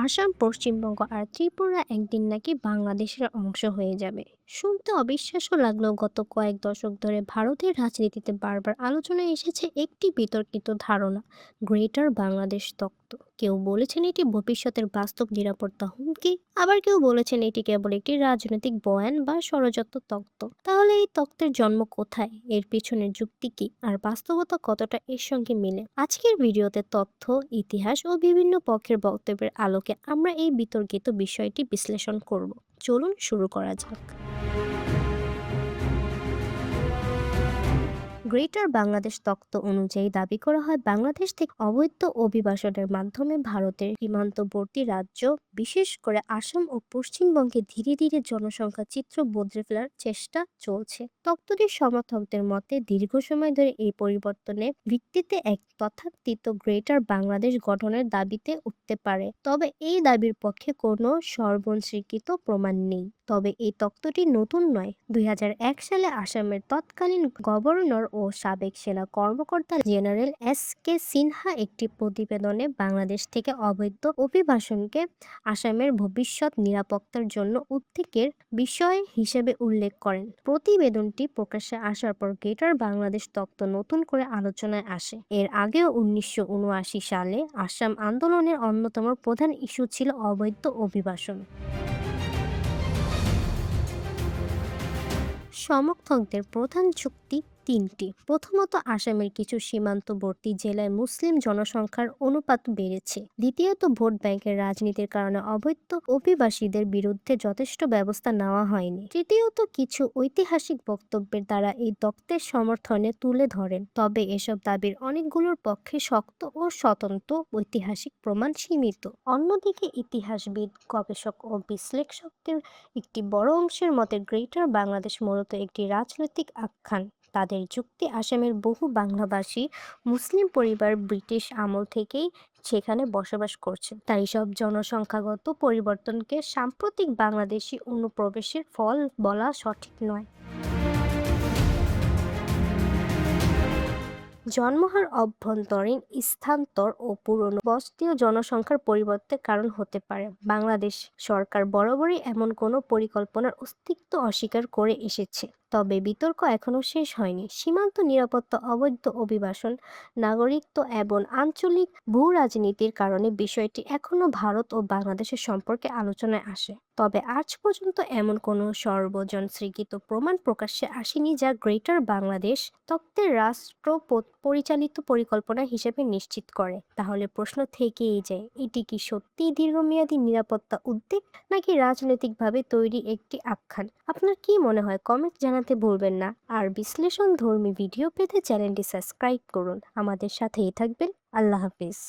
আসাম, পশ্চিমবঙ্গ আর ত্রিপুরা একদিন নাকি বাংলাদেশের অংশ হয়ে যাবে। শুনতে অবিশ্বাস্য লাগলেও গত কয়েক দশক ধরে ভারতের রাজনীতিতে বারবার আলোচনায় এসেছে একটি বিতর্কিত ধারণা, গ্রেটার বাংলাদেশ তত্ত্ব। কেউ বলেছেন এটি ভবিষ্যতের বাস্তব নিরাপত্তা হুমকি, আবার কেউ বলেছেন এটি কেবল একটি রাজনৈতিক বয়ান বা ষড়যন্ত্র তত্ত্ব। তাহলে এই তত্ত্বের জন্ম কোথায়, এর পিছনের যুক্তি কি, আর বাস্তবতা কতটা এর সঙ্গে মিলে? আজকের ভিডিওতে তথ্য, ইতিহাস ও বিভিন্ন পক্ষের বক্তব্যের আলোকে আমরা এই বিতর্কিত বিষয়টি বিশ্লেষণ করব। চলুন শুরু করা যাক। গ্রেটার বাংলাদেশ তত্ত্ব অনুযায়ী দাবি করা হয় বাংলাদেশ থেকে অবৈধ অভিবাসনের মাধ্যমে ভারতের সীমান্তবর্তী রাজ্য, বিশেষ করে আসাম ও পশ্চিমবঙ্গে ধীরে ধীরে জনসংখ্যা চিত্র বদলে ফেলার চেষ্টা চলছে। তত্ত্বটির সমর্থকদের মতে দীর্ঘ সময় ধরে এই পরিবর্তনের ভিত্তিতে এক তথাকথিত গ্রেটার বাংলাদেশ গঠনের দাবিতে উঠতে পারে, তবে এই দাবির পক্ষে কোনো সর্বস্বীকৃত প্রমাণ নেই। তবে এই তত্ত্বটি নতুন নয়। ২০০১ সালে আসামের তৎকালীন গভর্নর ও সাবেক সেনা কর্মকর্তা জেনারেল এস.কে. সিনহা একটি প্রতিবেদনে বাংলাদেশ থেকে অবৈধ অভিবাসনকে আসামের ভবিষ্যৎ নিরাপত্তার জন্য উদ্বেগের বিষয় হিসেবে উল্লেখ করেন। প্রতিবেদনটি প্রকাশ্যে আসার পর গ্রেটার বাংলাদেশ তত্ত্ব নতুন করে আলোচনায় আসে। এর আগেও ১৯৭৯ সালে আসাম আন্দোলনের অন্যতম প্রধান ইস্যু ছিল অবৈধ অভিবাসন। সমর্থকদের প্রধান যুক্তি তিনটি। প্রথমত, আসামের কিছু সীমান্তবর্তী জেলায় মুসলিম জনসংখ্যার অনুপাত বেড়েছে। দ্বিতীয়ত, ভোট ব্যাংকের রাজনীতির কারণে অবৈধ অভিবাসীদের বিরুদ্ধে যথেষ্ট ব্যবস্থা নেওয়া হয়নি। তৃতীয়ত, কিছু ঐতিহাসিক বক্তব্যের দ্বারা এই তত্ত্বের সমর্থনে তুলে ধরেন, তবে এসব দাবির অনেকগুলোর পক্ষে শক্ত ও স্বতন্ত্র ঐতিহাসিক প্রমাণ সীমিত। অন্যদিকে ইতিহাসবিদ, গবেষক ও বিশ্লেষকদের একটি বড় অংশের মতে গ্রেটার বাংলাদেশ মূলত একটি রাজনৈতিক আখ্যান। তাদের যুক্তি, আসামের বহু বাংলাভাষী মুসলিম পরিবার ব্রিটিশ আমল থেকেই সেখানে বসবাস করছে, তাই সব জনসংখ্যাগত পরিবর্তনকে সাম্প্রতিক বাংলাদেশি অনুপ্রবেশের ফল বলা সঠিক নয়। জন্মহার, অভ্যন্তরীণ স্থানান্তর ও পুরনো বস্তীয় জনসংখ্যার পরিবর্তনের কারণ হতে পারে। বাংলাদেশ সরকার বরাবরই এমন কোনো পরিকল্পনার অস্তিত্ব অস্বীকার করে এসেছে, তবে বিতর্ক এখনো শেষ হয়নি। সীমান্ত নিরাপত্তা, অবৈধ অভিবাসন, নাগরিকত্ব এবং আঞ্চলিক ভূ রাজনীতির কারণে বিষয়টি এখনো ভারত ও বাংলাদেশের সম্পর্কে আলোচনায় আসে। তবে আজ পর্যন্ত এমন কোনো সর্বজন স্বীকৃত প্রমাণ প্রকাশ্যে আসেনি যা গ্রেটার বাংলাদেশ তত্ত্বের রাষ্ট্র পরিচালিত পরিকল্পনা হিসেবে নিশ্চিত করে। তাহলে প্রশ্ন থেকেই যায়, এটি কি সত্যিই দীর্ঘমেয়াদী নিরাপত্তা উদ্বেগ, নাকি রাজনৈতিকভাবে তৈরি একটি আখ্যান? আপনার কি মনে হয় কমেন্ট জানাতে ভুলবেন না। আর বিশ্লেষণধর্মী ভিডিও পেতে চ্যানেলটি সাবস্ক্রাইব করুন। আমাদের সাথেই থাকবেন। আল্লাহ হাফিজ।